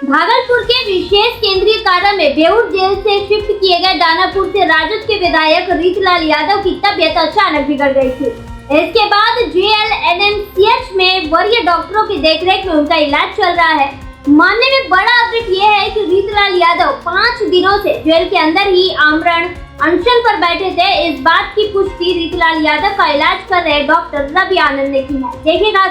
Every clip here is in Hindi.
भागलपुर के विशेष केंद्रीय कारा में बेऊर जेल से शिफ्ट किए गए दानापुर से राजद के विधायक रीतलाल यादव की तबीयत अचानक बिगड़ गई थी। इसके बाद जेएलएनएमसीएच में वरीय डॉक्टरों की देखरेख में उनका इलाज चल रहा है। मामले में बड़ा अपडेट ये है कि रीतलाल यादव 5 दिनों से जेल के अंदर ही आमरण अनशन पर बैठे थे। इस बात की पुष्टि रीतलाल यादव का इलाज कर रहे डॉक्टर रवि आनंद ने की है। देखिएगा।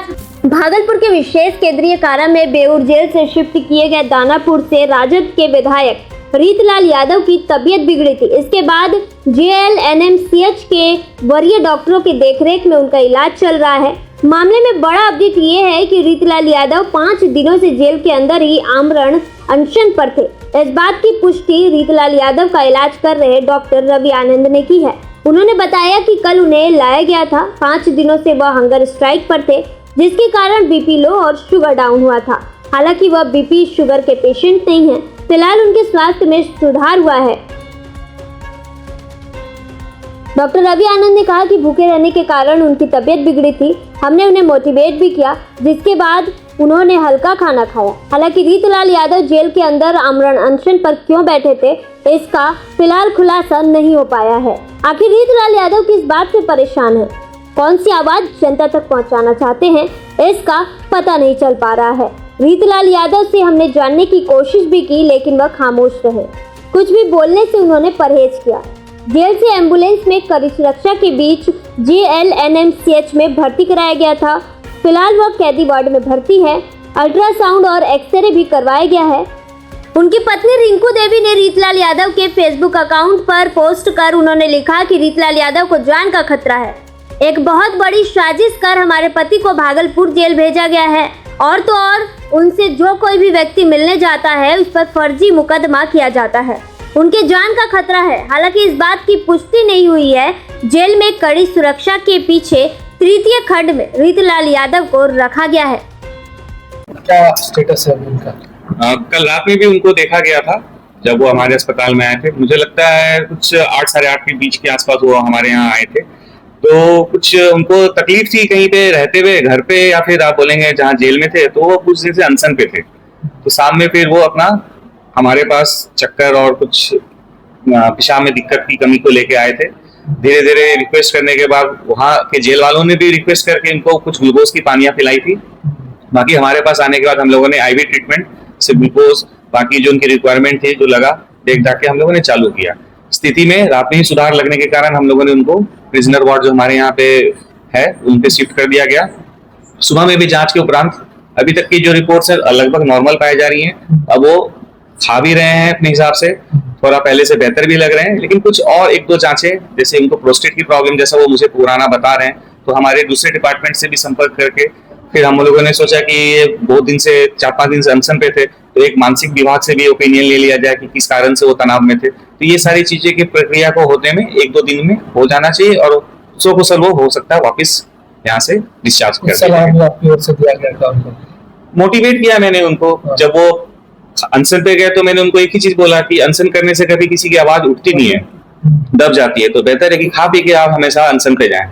भागलपुर के विशेष केंद्रीय कारा में बेऊर जेल से शिफ्ट किए गए दानापुर से राजद के विधायक रीतलाल यादव की तबीयत बिगड़ी थी। इसके बाद जेएलएनएमसीएच के वरीय डॉक्टरों की देखरेख में उनका इलाज चल रहा है। मामले में बड़ा अपडेट ये है कि रीतलाल यादव 5 दिनों से जेल के अंदर ही आमरण अनशन पर थे। इस बात की पुष्टि रीतलाल यादव का इलाज कर रहे डॉक्टर रवि आनंद ने की है। उन्होंने बताया कि कल उन्हें लाया गया था। 5 दिनों से वह हंगर स्ट्राइक पर थे, जिसके कारण बीपी लो और शुगर डाउन हुआ था। हालांकि वह बीपी शुगर के पेशेंट नहीं हैं। फिलहाल उनके स्वास्थ्य में सुधार हुआ है। डॉक्टर रवि आनंद ने कहा कि भूखे रहने के कारण उनकी तबीयत बिगड़ी थी। हमने उन्हें मोटिवेट भी किया, जिसके बाद उन्होंने हल्का खाना खाया। हालांकि रीतलाल यादव जेल के अंदर आमरण अनशन पर क्यों बैठे थे, इसका फिलहाल खुलासा नहीं हो पाया है। आखिर रीतलाल यादव किस बात से परेशान है, कौन सी आवाज जनता तक पहुंचाना चाहते हैं, इसका पता नहीं चल पा रहा है। रीतलाल यादव से हमने जानने की कोशिश भी की, लेकिन वह खामोश रहे। कुछ भी बोलने से उन्होंने परहेज किया। जेल से एम्बुलेंस में कड़ी सुरक्षा के बीच जेएलएनएमसीएच में भर्ती कराया गया था। फिलहाल वह कैदी वार्ड में भर्ती है। अल्ट्रासाउंड और एक्सरे भी करवाया गया है। उनकी पत्नी रिंकू देवी ने रीतलाल यादव के फेसबुक अकाउंट पर पोस्ट कर उन्होंने लिखा कि रीतलाल यादव को जान का खतरा है। एक बहुत बड़ी साजिश कर हमारे पति को भागलपुर जेल भेजा गया है, और तो और उनसे जो कोई भी व्यक्ति मिलने जाता है उस पर फर्जी मुकदमा किया जाता है। उनके जान का खतरा है। हालांकि इस बात की पुष्टि नहीं हुई है। जेल में कड़ी सुरक्षा के पीछे तृतीय खंड में रीतलाल यादव को रखा गया है। क्या स्टेटस है उनका? कल रात में भी उनको देखा गया था जब वो हमारे अस्पताल में आए थे। मुझे लगता है कुछ 8 साढ़े 8 के बीच के आसपास वो हमारे यहाँ आए थे। तो कुछ उनको तकलीफ थी कहीं पे रहते हुए घर पे, या फिर आप बोलेंगे जहाँ जेल में थे, तो वो कुछ दिन से अनशन पे थे। तो शाम में फिर वो अपना हमारे पास चक्कर और कुछ पेशाब में दिक्कत की कमी को लेके आए थे। धीरे धीरे रिक्वेस्ट करने के बाद वहाँ के जेल वालों ने भी रिक्वेस्ट करके इनको कुछ ग्लूकोज की पानियां पिलाई थी। बाकी हमारे पास आने के बाद हम लोगों ने आईवी ट्रीटमेंट से ग्लूकोज, बाकी जो उनकी रिक्वायरमेंट थी जो लगा देख दाख के हम लोगों ने चालू किया। स्थिति में रात में ही सुधार लगने के कारण हम लोगों ने उनको प्रिजनर वार्ड जो हमारे यहाँ पे है उन पे शिफ्ट कर दिया गया। सुबह में भी जांच के उपरांत अभी तक की जो रिपोर्ट्स है लगभग नॉर्मल पाई जा रही हैं। अब वो खा भी रहे हैं अपने हिसाब से, थोड़ा पहले से बेहतर भी लग रहे हैं। लेकिन कुछ और 1-2 जांचें, जैसे उनको प्रोस्टेट की प्रॉब्लम जैसा वो मुझे पुराना बता रहे हैं, तो हमारे दूसरे डिपार्टमेंट से भी संपर्क करके फिर हम लोगों ने सोचा कि ये बहुत दिन से 4-5 दिन से अनशन पे थे, तो एक मानसिक विभाग से भी ओपिनियन ले लिया जाए कि किस कारण से वो तनाव में थे। तो ये सारी चीजें की प्रक्रिया को होने में 1-2 दिन में हो जाना चाहिए और कुशल वो हो सकता है वापस यहाँ से डिस्चार्ज कर। मोटिवेट किया मैंने उनको। जब वो अनशन पे गए तो मैंने उनको एक ही चीज बोला कि अनशन करने से कभी किसी की आवाज उठती नहीं है, दब जाती है। तो बेहतर है कि खा पी के आप हमेशा अनशन पे जाएं,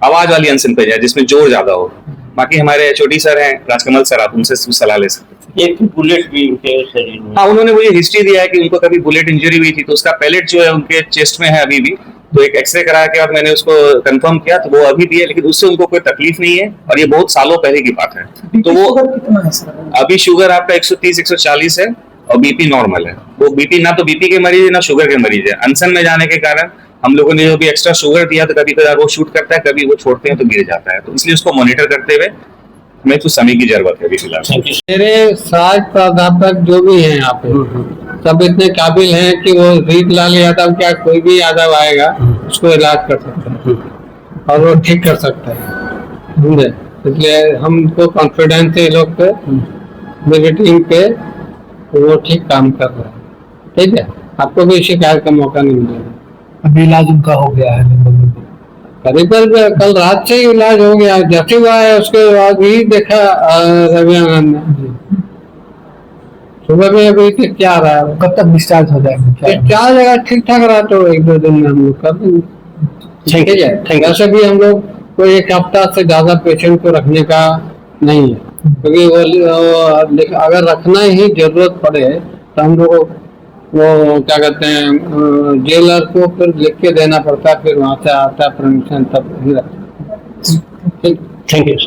आवाज वाली अनशन पे जाए जिसमें जोर ज्यादा हो। बाकी हमारे एचओडी सर हैं राजकमल सर, आप उनसे सलाह ले सकते हैं। एक बुलेट भी उनके शरीर में? हाँ, उन्होंने मुझे हिस्ट्री दिया है कि उनको कभी बुलेट इंजरी हुई थी, तो उसका पैलेट जो है उनके चेस्ट में है अभी भी। तो एक एक्सरे करा के बाद मैंने उसको कंफर्म किया, तो वो अभी भी है, लेकिन उससे उनको कोई तकलीफ नहीं है और ये बहुत सालों पहले की बात है। तो वो कितना है सर? अभी शुगर आपका 130-140 है और बीपी नॉर्मल है। वो बीपी ना तो बीपी के मरीज है ना शुगर के मरीज है। अनशन में जाने के कारण हम लोगों ने जो भी एक्स्ट्रा शुगर दिया, तो कभी कभी वो शूट करता है, कभी वो छोड़ते हैं तो गिर जाता है। तो इसलिए उसको मॉनिटर करते हुए हमें कुछ समय की जरूरत है अभी फिलहाल। मेरे साज प्राध्यापक जो भी हैं यहाँ पे सब इतने काबिल हैं कि वो रीतलाल यादव क्या कोई भी यादव आएगा उसको इलाज कर सकता है और वो ठीक कर सकता है, समझे? इसलिए हमको कॉन्फिडेंस है लोग पे, मेरी टीम पे, वो ठीक काम कर रहा है। ठीक है, आपको भी शिकायत का मौका नहीं मिलेगा। अभी इलाज उनका हो गया है करीब कल रात से इलाज हो गया। जैसे हुआ है उसके बाद भी देखा रवि आनंद ने सुबह में अभी तक क्या रहा है। कब तक डिस्चार्ज हो जाएगा? क्या जगह ठीक ठाक रहा तो 1-2 दिन में हम लोग कर देंगे। ठीक है, वैसे भी हम लोग कोई 1 हफ्ता से ज्यादा पेशेंट को रखने का नहीं है। क्योंकि अगर रखना ही जरूरत पड़े तो हम लोग वो क्या कहते हैं जेलर को फिर लिख के देना पड़ता है, फिर वहां से आता है परमिशन, तब ही रखता है। ठीक। Thank you.